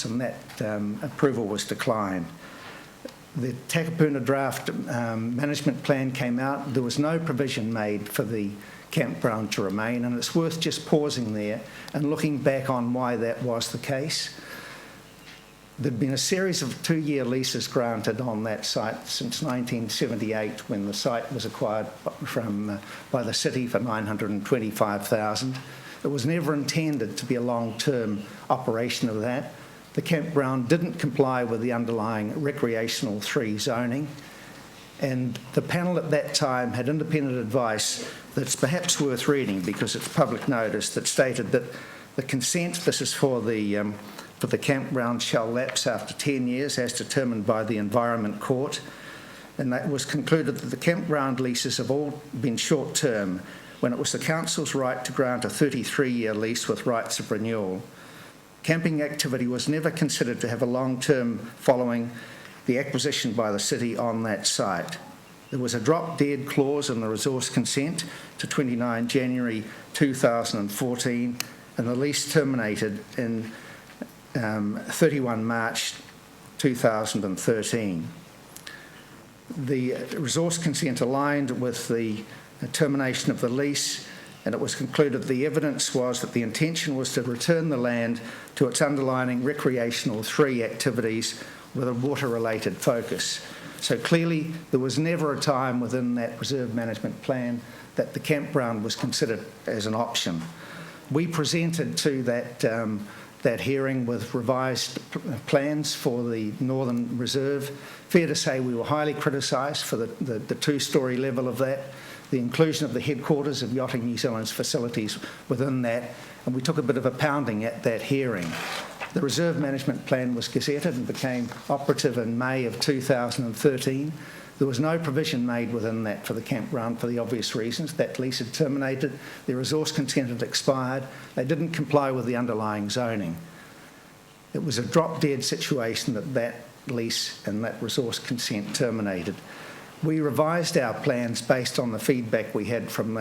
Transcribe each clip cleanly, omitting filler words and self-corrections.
response, and that approval was declined. The Takapuna draft management plan came out. There was no provision made for the campground to remain, and it's worth just pausing there and looking back on why that was the case. There'd been a series of 2-year leases granted on that site since 1978, when the site was acquired by the city for $925,000. It was never intended to be a long-term operation of that. The campground didn't comply with the underlying recreational 3 zoning, and the panel at that time had independent advice that's perhaps worth reading because it's public notice, that stated that the consent, this is for the campground, shall lapse after 10 years as determined by the Environment Court, and that was concluded that the campground leases have all been short-term when it was the council's right to grant a 33-year lease with rights of renewal. Camping activity was never considered to have a long-term following the acquisition by the city on that site. There was a drop-dead clause in the resource consent to 29 January 2014, and the lease terminated in 31 March 2013. The resource consent aligned with the termination of the lease, and it was concluded the evidence was that the intention was to return the land to its underlying recreational 3 activities with a water-related focus. So clearly there was never a time within that reserve management plan that the campground was considered as an option. We presented to that hearing with revised plans for the Northern Reserve. Fair to say we were highly criticised for the 2-storey level of that, the inclusion of the headquarters of Yachting New Zealand's facilities within that, and we took a bit of a pounding at that hearing. The Reserve Management Plan was gazetted and became operative in May of 2013. There was no provision made within that for the campground for the obvious reasons. That lease had terminated, the resource consent had expired, they didn't comply with the underlying zoning. It was a drop-dead situation that lease and that resource consent terminated. We revised our plans based on the feedback we had from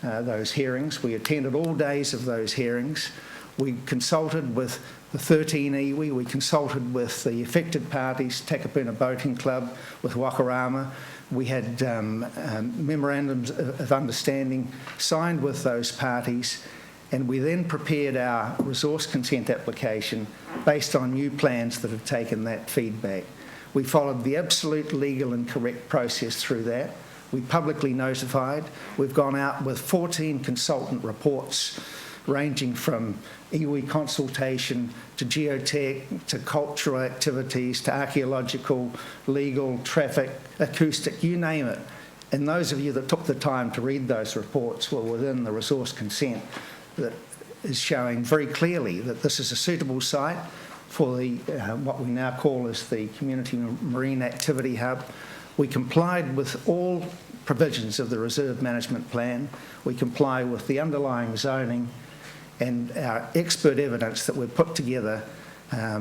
those hearings. We attended all days of those hearings. We consulted with the 13 iwi, we consulted with the affected parties, Takapuna Boating Club, with Wakarama. We had memorandums of understanding signed with those parties, and we then prepared our resource consent application based on new plans that had taken that feedback. We followed the absolute legal and correct process through that. We publicly notified. We've gone out with 14 consultant reports ranging from iwi consultation to geotech to cultural activities to archaeological, legal, traffic, acoustic, you name it. And those of you that took the time to read those reports were within the resource consent that is showing very clearly that this is a suitable site for the what we now call as the Community Marine Activity Hub. We complied with all provisions of the Reserve Management Plan. We comply with the underlying zoning, and our expert evidence that we've put together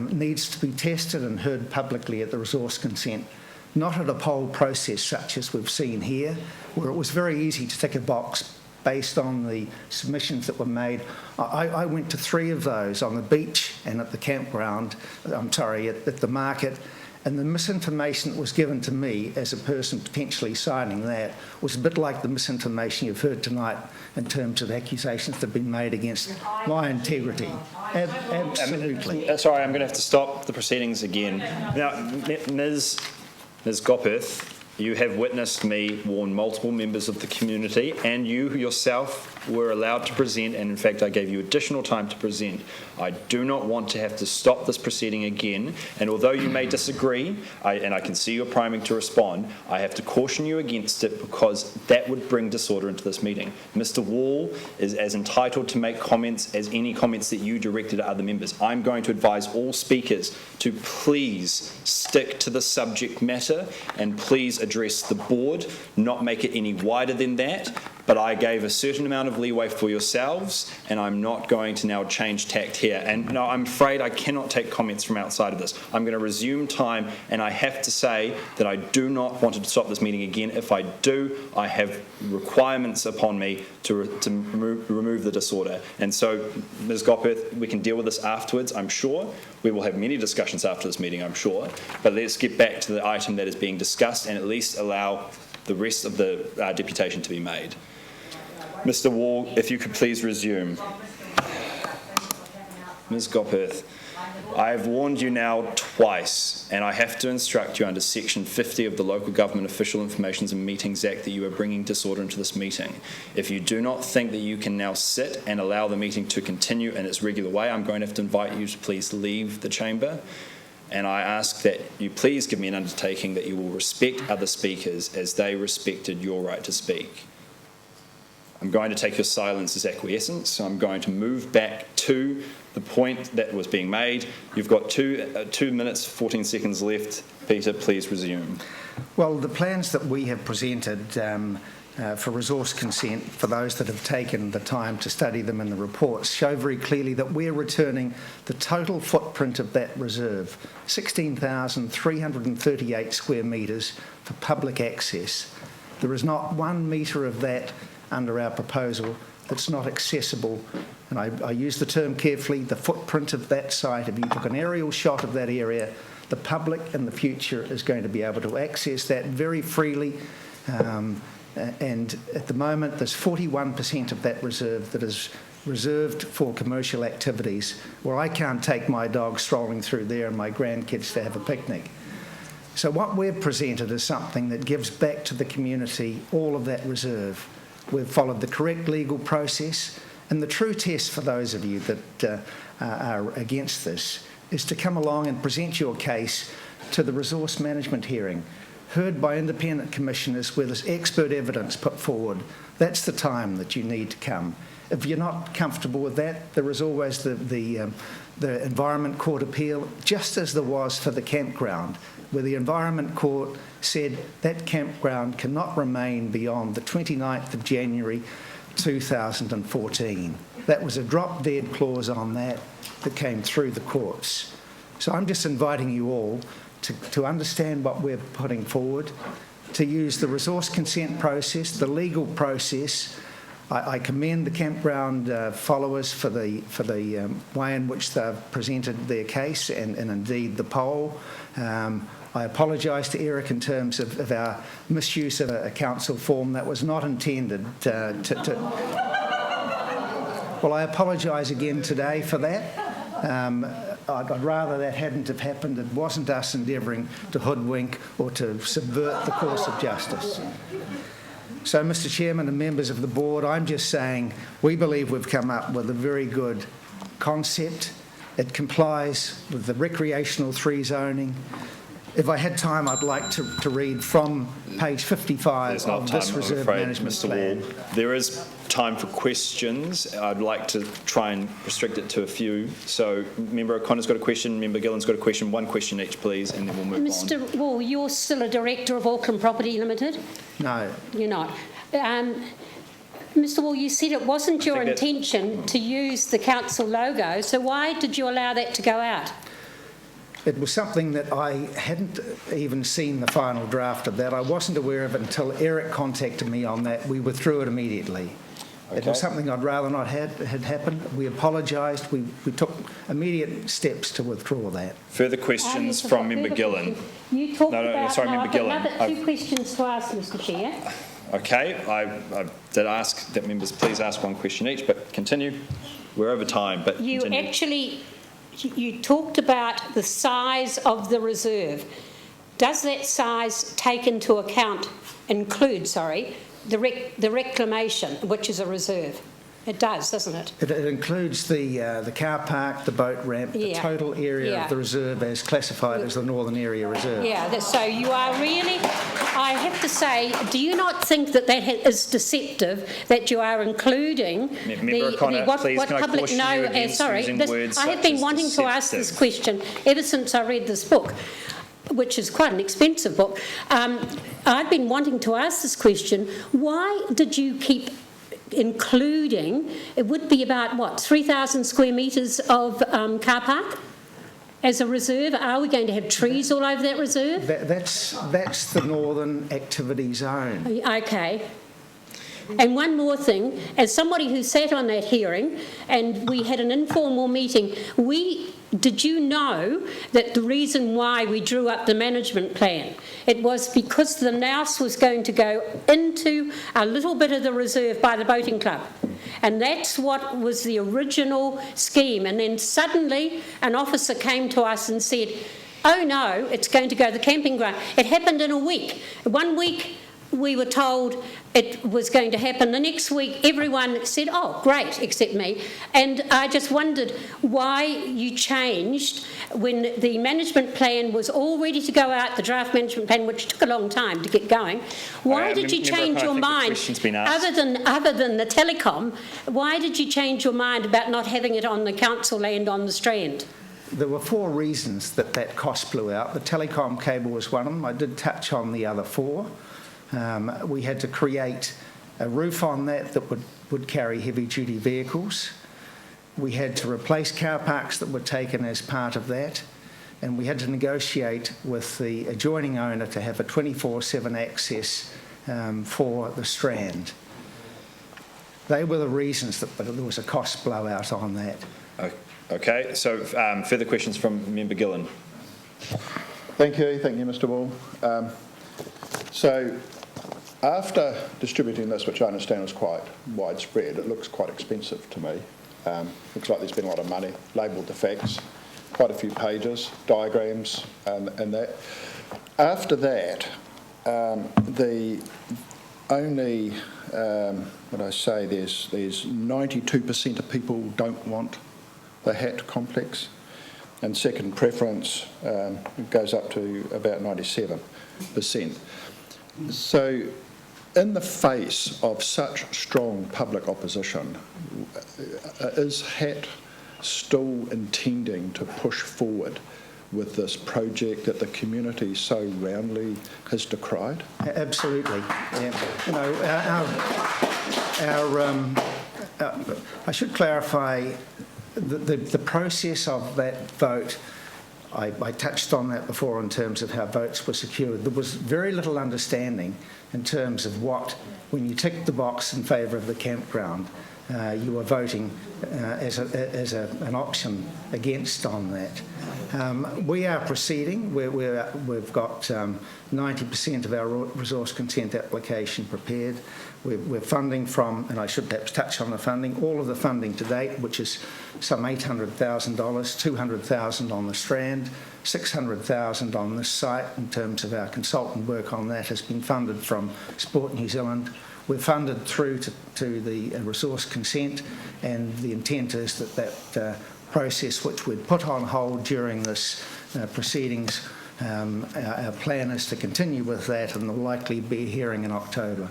needs to be tested and heard publicly at the resource consent, not at a poll process such as we've seen here, where it was very easy to tick a box based on the submissions that were made. I went to 3 of those on the beach and at the campground, at the market, and the misinformation that was given to me as a person potentially signing that was a bit like the misinformation you've heard tonight in terms of accusations that have been made against my integrity. Absolutely. Sorry, I'm going to have to stop the proceedings again. Now, Ms. Gopeth, you have witnessed me warn multiple members of the community, and you yourself were allowed to present, and in fact I gave you additional time to present. I do not want to have to stop this proceeding again, and although you may disagree, and I can see you're priming to respond, I have to caution you against it because that would bring disorder into this meeting. Mr. Wall is as entitled to make comments as any comments that you directed at other members. I'm going to advise all speakers to please stick to the subject matter and please address the board, not make it any wider than that. but I gave a certain amount of leeway for yourselves, and I'm not going to now change tact here. And no, I'm afraid I cannot take comments from outside of this. I'm going to resume time, and I have to say that I do not want to stop this meeting again. If I do, I have requirements upon me to remove the disorder. And so, Ms. Gopperth, we can deal with this afterwards, I'm sure. We will have many discussions after this meeting, I'm sure. But let's get back to the item that is being discussed and at least allow the rest of the deputation to be made. Mr. Wall, if you could please resume. Ms. Gopperth, I have warned you now twice, and I have to instruct you under Section 50 of the Local Government Official Informations and Meetings Act that you are bringing disorder into this meeting. If you do not think that you can now sit and allow the meeting to continue in its regular way, I'm going to have to invite you to please leave the chamber. And I ask that you please give me an undertaking that you will respect other speakers as they respected your right to speak. I'm going to take your silence as acquiescence, so I'm going to move back to the point that was being made. You've got 2 minutes, 14 seconds left. Peter, please resume. Well, the plans that we have presented for resource consent, for those that have taken the time to study them in the reports, show very clearly that we're returning the total footprint of that reserve, 16,338 square metres for public access. There is not 1 metre of that under our proposal that's not accessible, and I use the term carefully, the footprint of that site. If you took an aerial shot of that area, the public in the future is going to be able to access that very freely, and at the moment there's 41% of that reserve that is reserved for commercial activities, where I can't take my dog strolling through there and my grandkids to have a picnic. So what we've presented is something that gives back to the community all of that reserve. We've followed the correct legal process, and the true test for those of you that are against this is to come along and present your case to the resource management hearing, heard by independent commissioners where there's expert evidence put forward. That's the time that you need to come. If you're not comfortable with that, there is always the Environment Court appeal, just as there was for the campground, where the Environment Court said that campground cannot remain beyond the 29th of January 2014. That was a drop-dead clause on that came through the courts. So I'm just inviting you all to understand what we're putting forward, to use the resource consent process, the legal process. I commend the campground followers for the way in which they've presented their case and indeed the poll. I apologise to Eric in terms of our misuse of a council form that was not intended Well, I apologise again today for that. I'd rather that hadn't have happened. It wasn't us endeavouring to hoodwink or to subvert the course of justice. So, Mr. Chairman and members of the board, I'm just saying we believe we've come up with a very good concept. It complies with the recreational 3 zoning. If I had time, I'd like to read from page 55 of this reserve management plan. Wall. There is time for questions. I'd like to try and restrict it to a few. So, Member O'Connor's got a question, Member Gillen's got a question. 1 question each, please, and then we'll move on. Mr. Wall, you're still a director of Auckland Property Limited? No. You're not. Mr. Wall, you said it wasn't your intention to use the council logo, so why did you allow that to go out? It was something that I hadn't even seen the final draft of that. I wasn't aware of it until Eric contacted me on that. We withdrew it immediately. Okay. It was something I'd rather not had happened. We apologised. We took immediate steps to withdraw that. Further questions from Member Gillen? You talked about... Sorry, Member Gillen. Another 2 questions to ask, Mr. Chair. Okay, I did ask that members please ask 1 question each, but continue. We're over time, but continue. You talked about the size of the reserve. Does that size include the reclamation, which is a reserve? It does, doesn't it? It includes the car park, the boat ramp, the total area of the reserve as classified as the Northern Area Reserve. Yeah, so you are really, I have to say, do you not think that is deceptive, that you are including Member O'Connor, please, can I caution you against using words I have been wanting to ask this question ever since I read this book. which is quite an expensive book. I've been wanting to ask this question. Why did you keep including, it would be about, 3,000 square metres of car park as a reserve? Are we going to have trees all over that reserve? That's the Northern Activity Zone. Okay. And one more thing, as somebody who sat on that hearing, and we had an informal meeting, did you know that the reason why we drew up the management plan, it was because the Nous was going to go into a little bit of the reserve by the boating club. And that's what was the original scheme. And then suddenly an officer came to us and said, oh no, it's going to go to the camping ground. It happened in a week. 1 week we were told it was going to happen. The next week, everyone said, oh, great, except me. And I just wondered why you changed when the management plan was all ready to go out, the draft management plan, which took a long time to get going. Why did you change your mind, other than the telecom, why did you change your mind about not having it on the council land on the Strand? There were 4 reasons that cost blew out. The telecom cable was one of them. I did touch on the other 4. We had to create a roof on that would carry heavy-duty vehicles. We had to replace car parks that were taken as part of that, and we had to negotiate with the adjoining owner to have a 24/7 access for the Strand. They were the reasons that there was a cost blowout on that. Okay, so further questions from Member Gillen. Thank you, Mr. Wall. So, after distributing this, which I understand was quite widespread, it looks quite expensive to me. Looks like there's been a lot of money, labelled the facts, quite a few pages, diagrams, and that. After that, the only, there's 92% of people don't want the HAT complex, and second preference goes up to about 97%. So, in the face of such strong public opposition, is HAT still intending to push forward with this project that the community so roundly has decried? Absolutely. Yeah. You know, I should clarify the process of that vote. I touched on that before in terms of how votes were secured. There was very little understanding in terms of when you ticked the box in favour of the campground, you were voting as an option against on that. We are proceeding. We've got 90% of our resource consent application prepared. We're funding from, and I should perhaps touch on the funding, all of the funding to date, which is some $800,000, $200,000 on the Strand, $600,000 on this site in terms of our consultant work on that has been funded from Sport New Zealand. We're funded through to the resource consent, and the intent is that process, which we'd put on hold during this proceedings, our plan is to continue with that, and there'll likely be a hearing in October.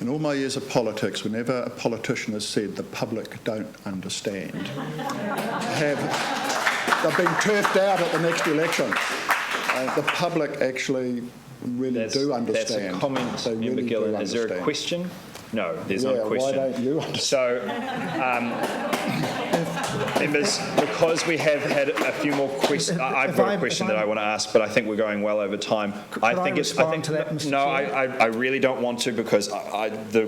In all my years of politics, whenever a politician has said the public don't understand, they've been turfed out at the next election. The public actually really do understand. That's a comment, Member Gillen. Is there a question? No, there's not a question. Why don't you understand? So, members, because we have had a few more questions, I've got a question that I want to ask, but I think we're going well over time. I think I really don't want to, because the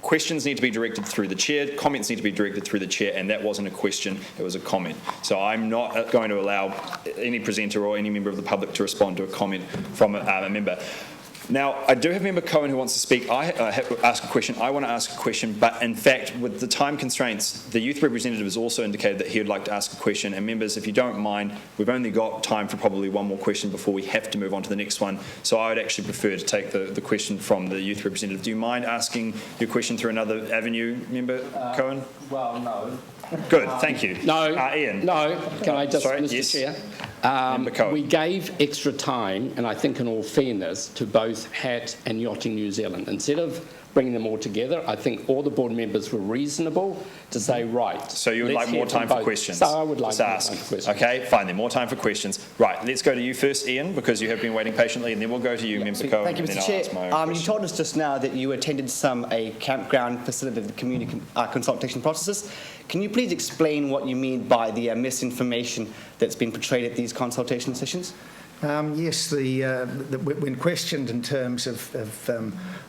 questions need to be directed through the chair, comments need to be directed through the chair, and that wasn't a question, it was a comment. So I'm not going to allow any presenter or any member of the public to respond to a comment from a member. Now, I do have Member Cohen who wants to speak. I ask a question. I want to ask a question, but in fact, with the time constraints, the youth representative has also indicated that he would like to ask a question. And members, if you don't mind, we've only got time for probably one more question before we have to move on to the next one. So I would actually prefer to take the question from the youth representative. Do you mind asking your question through another avenue, Member Cohen? Well, no. Good, thank you. No, Ian. No, can I just, Sorry, Mr. yes. Chair? We gave extra time, and I think in all fairness, to both HAT and Yachting New Zealand. Instead of bringing them all together. I think all the board members were reasonable to say, right. So you would let's like more hear from time for both. questions? So I would like Just more ask. time for questions. Okay, fine then, more time for questions. Right, let's go to you first, Ian, because you have been waiting patiently, and then we'll go to you, Member Cohen, Thank you, and then Mr. I'll ask my own Chair. You question. told us just now that you attended a campground facilitated the community consultation processes. Can you please explain what you mean by the misinformation that's been portrayed at these consultation sessions? Yes, when questioned in terms of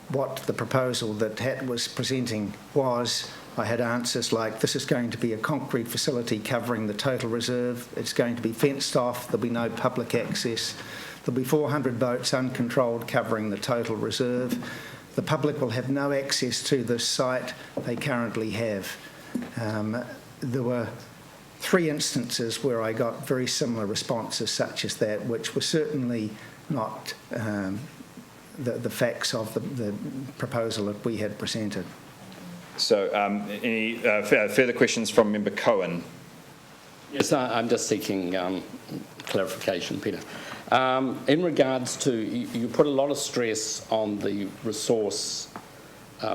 what the proposal that HAT was presenting was, I had answers like, this is going to be a concrete facility covering the total reserve, it's going to be fenced off, there'll be no public access, there'll be 400 boats uncontrolled covering the total reserve, the public will have no access to this site they currently have. There were 3 instances where I got very similar responses such as that, which were certainly not the facts of the proposal that we had presented. So any further questions from Member Cohen? Yes, I'm just seeking clarification, Peter. In regards to, you put a lot of stress on the resource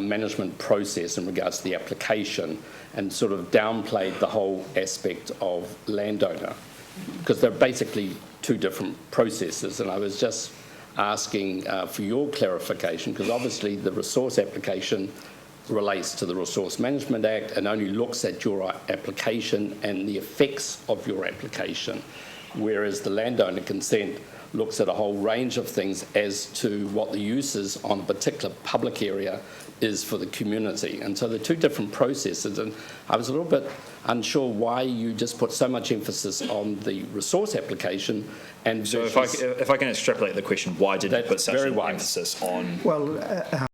management process in regards to the application and sort of downplayed the whole aspect of landowner, because they're basically 2 different processes. And I was just asking for your clarification, because obviously the resource application relates to the Resource Management Act and only looks at your application and the effects of your application, whereas the landowner consent looks at a whole range of things as to what the uses on a particular public area is for the community. And so they're 2 different processes, and I was a little bit unsure why you just put so much emphasis on the resource application. And so if I can extrapolate the question, why did you put such an emphasis on? Well,